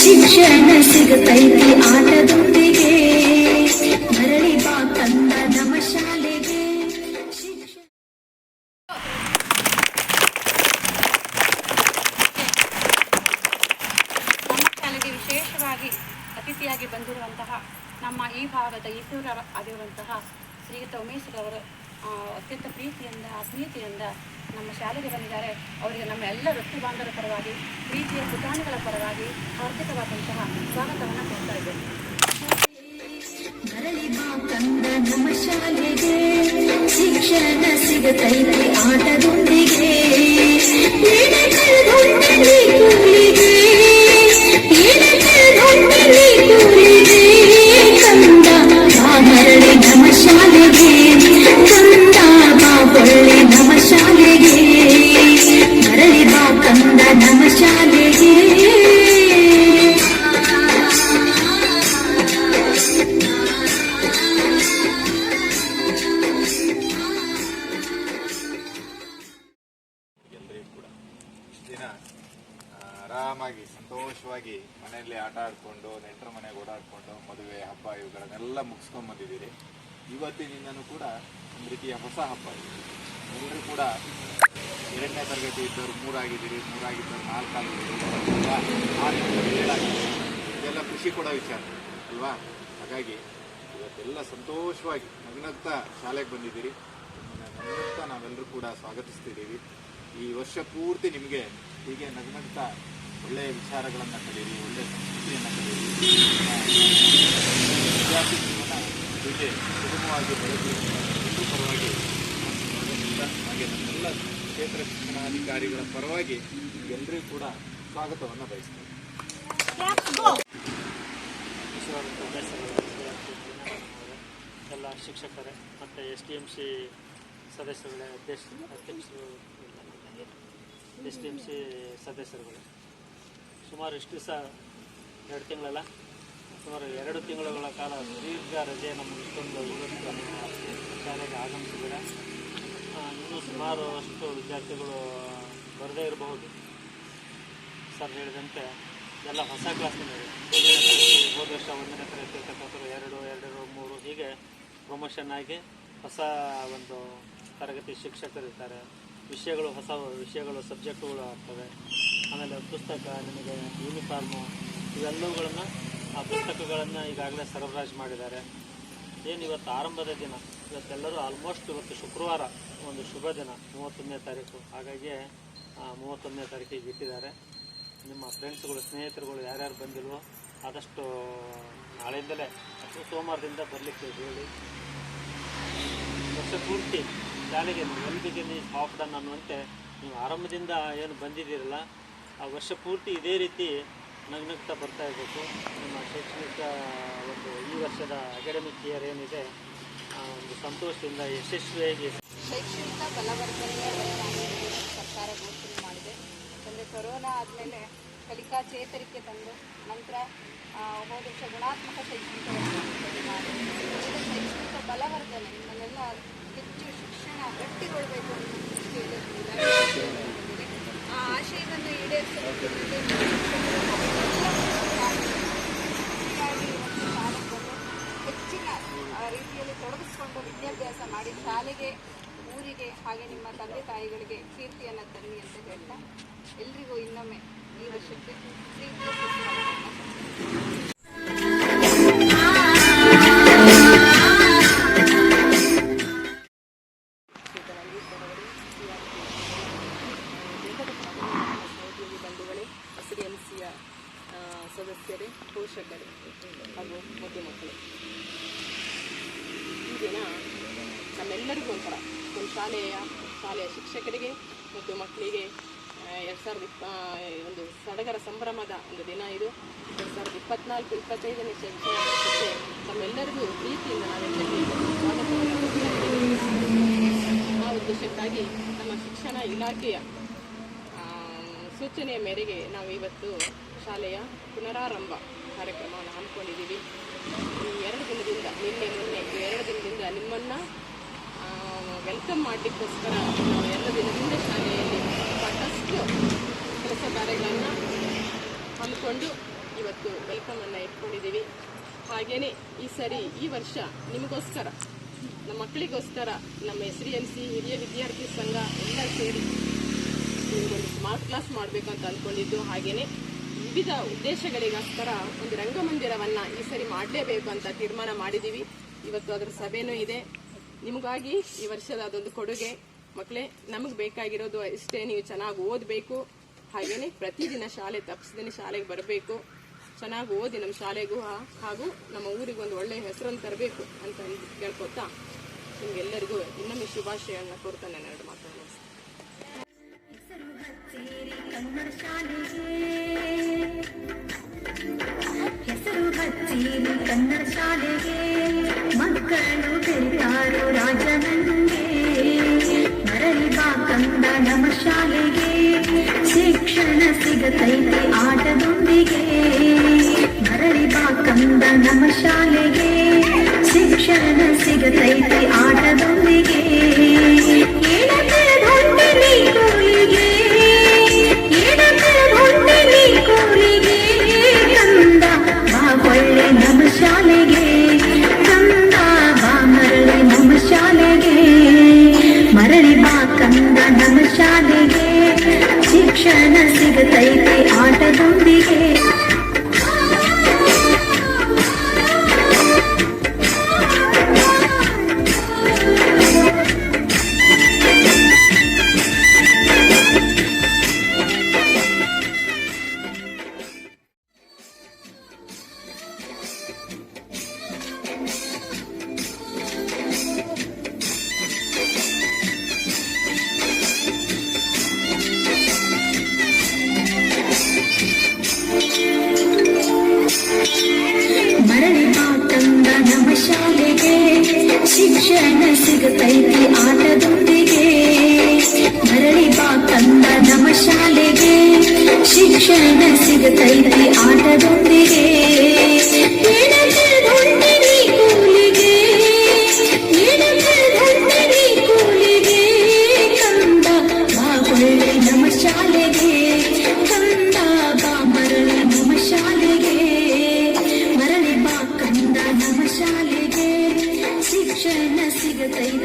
ಶಿಕ್ಷಣ ಸಿಗುತ್ತೈತಿ ಆಟದೊಂದಿಗೆ ಮರಳಿ ಬಾ ಕಂದ ನಮ್ಮ ಶಾಲೆಗೆ. ನಮ್ಮ ಶಾಲೆಗೆ ವಿಶೇಷವಾಗಿ ಅತಿಥಿಯಾಗಿ ಬಂದಿರುವಂತಹ ನಮ್ಮ ಈ ಭಾಗದ ಈಸೂರ ಆಗಿರುವಂತಹ ಶ್ರೀಯುತ ಉಮೇಶ್ರವರು ಅತ್ಯಂತ ಪ್ರೀತಿಯಿಂದ ಆತ್ಮೀಯತೆಯಿಂದ ನಮ್ಮ ಶಾಲೆಗೆ ಬಂದಿದ್ದಾರೆ. ಅವರಿಗೆ ನಮ್ಮ ಎಲ್ಲ ವೃತ್ತಿ ಬಾಂಧವರ ಪರವಾಗಿ, ಪ್ರೀತಿಯ ಪುಟಾಣಿಗಳ ಪರವಾಗಿ ಹಾರ್ದಿಕವಾದಂತಹ ಸ್ವಾಗತವನ್ನು ಕೊಡ್ತಾ ಇದ್ದೇನೆ. ಮರಳಿ ಬಾ ಕಂದ ನಮ್ಮ ಶಾಲೆಗೆ, ಶಿಕ್ಷಣ ಸಿಗುತ್ತೈತಿ ಆಟದೊಂದಿಗೆ ಕಂದ ಬಾ ಮರಳಿ ನಮ್ಮ ಶಾಲೆಗೆ, ಕಂದ ಬಾ ಒಳ್ಳೆ ನಮ್ಮ ಶಾಲೆಗೆ, ಮರಳಿ ಬಾ ಕಂದ ನಮ್ಮ ಶಾಲೆಗೆ. ಆರಾಮಾಗಿ ಸಂತೋಷವಾಗಿ ಮನೆಯಲ್ಲಿ ಆಟ ಆಡ್ಕೊಂಡು ನೆಂಟರ ಮನೆಗೆ ಓಡಾಡ್ಕೊಂಡು ಮದುವೆ ಹಬ್ಬ ಇವುಗಳನ್ನೆಲ್ಲ ಮುಗಿಸ್ಕೊಂಡು ಬಂದಿದ್ದೀರಿ. ಇವತ್ತಿನಿಂದನೂ ಕೂಡ ಒಂದು ರೀತಿಯ ಹೊಸ ಹಬ್ಬ. ಎಲ್ಲರೂ ಕೂಡ 2ನೇ ತರಗತಿ ಇದ್ದವರು 3 ಆಗಿದ್ದೀರಿ, 3 ಆಗಿದ್ದವರು 4 ಆಗಿದ್ದೀರಿ, 6 7 ಆಗಿದ್ದೀರಿ. ಇದೆಲ್ಲ ಖುಷಿ ಕೊಡೋ ವಿಚಾರ ಅಲ್ವಾ? ಹಾಗಾಗಿ ಇವತ್ತೆಲ್ಲ ಸಂತೋಷವಾಗಿ ನಗ್ನಗ್ತಾ ಶಾಲೆಗೆ ಬಂದಿದ್ದೀರಿ. ನಗ್ನಗ್ತಾ ನಾವೆಲ್ಲರೂ ಕೂಡ ಸ್ವಾಗತಿಸ್ತಿದ್ದೀವಿ. ಈ ವರ್ಷ ಪೂರ್ತಿ ನಿಮಗೆ ಹೀಗೆ ನಗ್ನಗ್ತಾ ಒಳ್ಳೆಯ ವಿಚಾರಗಳನ್ನು ಕಲೀರಿ, ಒಳ್ಳೆಯ ಸಂಸ್ಕೃತಿಯನ್ನು ಕಲೀರಿ, ವಿದ್ಯಾರ್ಥಿ ಜೀವನ ಹೀಗೆ ಸುಗಮವಾಗಿ ಬೆಳೆದು ಎಲ್ಲರೂ ಪರವಾಗಿ ಹಾಗೆ ನಮ್ಮೆಲ್ಲ ಕ್ಷೇತ್ರ ಶಿಕ್ಷಣಾಧಿಕಾರಿಗಳ ಪರವಾಗಿ ಎಲ್ಲರಿಗೂ ಕೂಡ ಸ್ವಾಗತವನ್ನು ಬಯಸ್ತೇವೆ. ಎಲ್ಲ ಶಿಕ್ಷಕರೇ ಮತ್ತು SDMC ಸದಸ್ಯರುಗಳೇ, ಅಧ್ಯಕ್ಷರು SDMC ಸದಸ್ಯರುಗಳು, ಸುಮಾರು ಇಷ್ಟು ದಿವಸ 2 ತಿಂಗಳಲ್ಲ, ಸುಮಾರು 2 ತಿಂಗಳುಗಳ ಕಾಲ ದೀರ್ಘ ರಜೆ ನಮ್ಮ ಇಷ್ಟೊಂದು ಇವತ್ತು ನಮ್ಮ ಶಾಲೆಗೆ ಆಗಮಿಸಿದ್ದೀರ. ಇನ್ನೂ ಸುಮಾರು ಅಷ್ಟು ವಿದ್ಯಾರ್ಥಿಗಳು ಬರದೇ ಇರಬಹುದು. ಸರ್ ಹೇಳಿದಂತೆ ಎಲ್ಲ ಹೊಸ ಕ್ಲಾಸ್ನಲ್ಲಿ ಹೋದ ವರ್ಷ 1ನೇ ತರಗತಿ ಇರ್ತಕ್ಕಂಥವ್ರು 2, 3 ಹೀಗೆ ಪ್ರಮೋಷನ್ ಆಗಿ ಹೊಸ ಒಂದು ತರಗತಿ ಶಿಕ್ಷಕರಿರ್ತಾರೆ. ವಿಷಯಗಳು ಹೊಸ ವಿಷಯಗಳು ಸಬ್ಜೆಕ್ಟುಗಳು ಆಗ್ತವೆ. ಆಮೇಲೆ ಪುಸ್ತಕ, ನಿಮಗೆ ಯೂನಿಫಾರ್ಮು, ಇವೆಲ್ಲವುಗಳನ್ನು ಆ ಪುಸ್ತಕಗಳನ್ನು ಈಗಾಗಲೇ ಸರಬರಾಜು ಮಾಡಿದ್ದಾರೆ. ಏನು ಇವತ್ತು ಆರಂಭದ ದಿನ, ಇವತ್ತೆಲ್ಲರೂ ಆಲ್ಮೋಸ್ಟ್ ಇವತ್ತು ಶುಕ್ರವಾರ ಒಂದು ಶುಭ ದಿನ 31ನೇ ತಾರೀಕು. ಹಾಗಾಗಿ 31ನೇ ತಾರೀಕಿಗೆ ಇಟ್ಟಿದ್ದಾರೆ. ನಿಮ್ಮ ಫ್ರೆಂಡ್ಸ್ಗಳು, ಸ್ನೇಹಿತರುಗಳು ಯಾರ್ಯಾರು ಬಂದಿಲ್ವೋ ಆದಷ್ಟು ನಾಳೆಯಿಂದಲೇ ಅಥವಾ ಸೋಮವಾರದಿಂದ ಬರಲಿಕ್ಕೆ ಹೇಳಿ. ವರ್ಷ ಪೂರ್ತಿ ಶಾಲೆಗೆ well begin is half done ಅನ್ನುವಂತೆ ನೀವು ಆರಂಭದಿಂದ ಏನು ಬಂದಿದ್ದೀರಲ್ಲ, ಆ ವರ್ಷ ಪೂರ್ತಿ ಇದೇ ರೀತಿ ನಗ್ನಗ್ತಾ ಬರ್ತಾ ಇರಬೇಕು. ನಿಮ್ಮ ಶೈಕ್ಷಣಿಕ ಒಂದು ಈ ವರ್ಷದ ಅಕಾಡೆಮಿಕ್ ಇಯರ್ ಏನಿದೆ ಒಂದು ಸಂತೋಷದಿಂದ ಯಶಸ್ವಿಯಾಗಿ ಶೈಕ್ಷಣಿಕ ಬಲವರ್ಧನೆಯ ಸರ್ಕಾರ ಘೋಷಣೆ ಮಾಡಿದೆ. ಅಂದರೆ ಕೊರೋನಾ ಆದಮೇಲೆ ಕಲಿಕಾ ಚೇತರಿಕೆ ತಂದು ನಂತರ ಹೋದ ವರ್ಷ ಗುಣಾತ್ಮಕ ಶೈಕ್ಷಣಿಕ ಮಾಡಿ ಶೈಕ್ಷಣಿಕ ಬಲವರ್ಧನೆ ನಿಮ್ಮನ್ನೆಲ್ಲ ಹೆಚ್ಚು ಶಿಕ್ಷಣ ಗಟ್ಟಿಗೊಳ್ಳಬೇಕು ಅನ್ನೋ ದೃಷ್ಟಿಯಲ್ಲಿ ಆ ಆಶಯವನ್ನು ಈಡೇರಿಸಲು ಹೆಚ್ಚಿನ ರೀತಿಯಲ್ಲಿ ತೊಡಗಿಸಿಕೊಂಡು ವಿದ್ಯಾಭ್ಯಾಸ ಮಾಡಿ ಶಾಲೆಗೆ, ಊರಿಗೆ, ಹಾಗೆ ನಿಮ್ಮ ತಂದೆ ತಾಯಿಗಳಿಗೆ ಕೀರ್ತಿಯನ್ನು ತನ್ನಿ ಅಂತ ಹೇಳ್ತಾ ಎಲ್ರಿಗೂ ಇನ್ನೊಮ್ಮೆ ಈ ವರ್ಷಕ್ಕೆ ಬಂಧುಗಳೇ, SDMCಯ ಸದಸ್ಯರೇ, ಪೋಷಕರೇ ಹಾಗೂ ಮಕ್ಕಳು, ಈ ದಿನ ನಮ್ಮೆಲ್ಲರಿಗೂ ಒಂಥರ ಒಂದು ಶಾಲೆಯ ಶಿಕ್ಷಕರಿಗೆ ಮತ್ತು ಮಕ್ಕಳಿಗೆ 2020 ಒಂದು ಸಡಗರ ಸಂಭ್ರಮದ ಒಂದು ದಿನ ಇದು. 2024-25ನೇ ಶೈಕ್ಷಣಿಕ ವರ್ಷಕ್ಕೆ ತಮ್ಮೆಲ್ಲರಿಗೂ ಪ್ರೀತಿಯಿಂದ ನಾವೆಲ್ಲರಿಗೂ ಸ್ವಾಗತವನ್ನು ಕೊಡ್ತಾ ಇದ್ದೇವೆ. ಆ ಉದ್ದೇಶಕ್ಕಾಗಿ ನಮ್ಮ ಶಿಕ್ಷಣ ಇಲಾಖೆಯ ಸೂಚನೆಯ ಮೇರೆಗೆ ನಾವು ಇವತ್ತು ಶಾಲೆಯ ಪುನರಾರಂಭ ಕಾರ್ಯಕ್ರಮವನ್ನು ಹಮ್ಮಿಕೊಂಡಿದ್ದೀವಿ. ಈ 2 ದಿನದಿಂದ, ನಿನ್ನೆ ಮೊನ್ನೆ 2 ದಿನದಿಂದ ನಿಮ್ಮನ್ನು ವೆಲ್ಕಮ್ ಮಾಡಲಿಕ್ಕೋಸ್ಕರ ನಾವು 2 ದಿನದಿಂದ ಶಾಲೆಯಲ್ಲಿ ಸಾಕಷ್ಟು ಕೆಲಸ ಕಾರ್ಯಗಳನ್ನು ಹಮ್ಮಿಕೊಂಡು ಇವತ್ತು ವೆಲ್ಕಮನ್ನು ಇಟ್ಕೊಂಡಿದ್ದೀವಿ. ಹಾಗೆಯೇ ಈ ವರ್ಷ ನಿಮಗೋಸ್ಕರ, ನಮ್ಮ ಮಕ್ಕಳಿಗೋಸ್ಕರ ನಮ್ಮ SDMC ಹಿರಿಯ ವಿದ್ಯಾರ್ಥಿ ಸಂಘ ಎಲ್ಲ ಸೇರಿ ನಿಮಗೊಂದು ಸ್ಮಾರ್ಟ್ ಕ್ಲಾಸ್ ಮಾಡಬೇಕು ಅಂತ ಅಂದ್ಕೊಂಡಿದ್ದು. ಹಾಗೆಯೇ ವಿವಿಧ ಉದ್ದೇಶಗಳಿಗೋಸ್ಕರ ಒಂದು ರಂಗಮಂದಿರವನ್ನು ಈ ಸರಿ ಮಾಡಲೇಬೇಕು ಅಂತ ತೀರ್ಮಾನ ಮಾಡಿದ್ದೀವಿ. ಇವತ್ತು ಅದರ ಸಭೆನೂ ಇದೆ. ನಿಮಗಾಗಿ ಈ ವರ್ಷದ ಅದೊಂದು ಕೊಡುಗೆ. ಮಕ್ಕಳೇ, ನಮಗೆ ಬೇಕಾಗಿರೋದು ಇಷ್ಟೇ, ನೀವು ಚೆನ್ನಾಗಿ ಓದಬೇಕು. ಹಾಗೆಯೇ ಪ್ರತಿದಿನ ಶಾಲೆ ತಪ್ಪಿಸ್ದೇ ಶಾಲೆಗೆ ಬರಬೇಕು. ಚೆನ್ನಾಗಿ ಓದಿ ನಮ್ಮ ಶಾಲೆಗೂ ಹಾಗೂ ನಮ್ಮ ಊರಿಗೆ ಒಂದು ಒಳ್ಳೆಯ ಹೆಸರನ್ನು ತರಬೇಕು ಅಂತ ಕೇಳ್ಕೊತಾ ನಿಮಗೆಲ್ಲರಿಗೂ ಇನ್ನೊಮ್ಮೆ ಶುಭಾಶಯಗಳನ್ನ ಕೋರ್ತಾ ನಾನು ಎರಡು ಮಾತನ್ನು ಹೆಸರು ಹಚ್ಚಿರಿ ಕನ್ನಡ ಶಾಲೆಗೆ, ಮಕ್ಕಳು ಬೆರೆತಾರೋ ರಾಜನಂಗೆ. ಮರಳಿ ಬಾ ಕಂದ ನಮ್ಮ ಶಾಲೆಗೆ, ಶಿಕ್ಷಣ ಸಿಗತೈತೆ ಆಟದೊಂದಿಗೆ. ಮರಳಿ ಬಾ ಕಂದ ನಮ್ಮ ಶಾಲೆಗೆ, ಶಿಕ್ಷಣ ಸಿಗತೈತೆ ಆಟದೊಂದಿಗೆ. ಹೊಂಟಿನಿ ಕೋಲಿಗೆ, ಹೊಂಟಿನಿ ಕೋಲಿಗೆ. ಕಂದ ಬಾ ಒಳ್ಳೆ ನಮ್ಮ ಶಾಲೆಗೆ, ಕಂದ ಬಾ ಮರಳಿ ನಮ್ಮ ಶಾಲೆಗೆ. ಮರಳಿ ಬಾ ಕಂದ ನಮ್ಮ ಶಾಲೆಗೆ, ಶಿಕ್ಷಣ ಸಿಗತೈತೆ ಆಟದೊಂದಿಗೆ. ಮರಳಿ ಬಾ ಕಂದ ನಮ್ಮ ಶಾಲೆಗೆ, ಶಿಕ್ಷಣ ಸಿಗತೈತೆ ಆಟದೊಂದಿಗೆ. ಮರಳಿ ಬಾ ಕಂದ ನಮ್ಮ ಶಾಲೆಗೆ, ಶಿಕ್ಷಣ ಸಿಗತೈತೆ ಆಟದೊಂದಿಗೆ. ಹೊಂಟಿನಿ ಕೂಲಿಗೆ, ಹೊಂಟಿನಿ ಕೂಲಿಗೆ. ಕಂದ ಬಾ ಒಳ್ಳೆ ನಮ್ಮ ಶಾಲೆಗೆ, ಕಂದ ಬಾ ಮರಳಿ ನಮ್ಮ ಶಾಲೆಗೆ. ಮರಳಿ ಬಾ ಕಂದ ನಮ್ಮ ಶಾಲೆಗೆ, ಶಿಕ್ಷಣ ಸಿಗತೈತೆ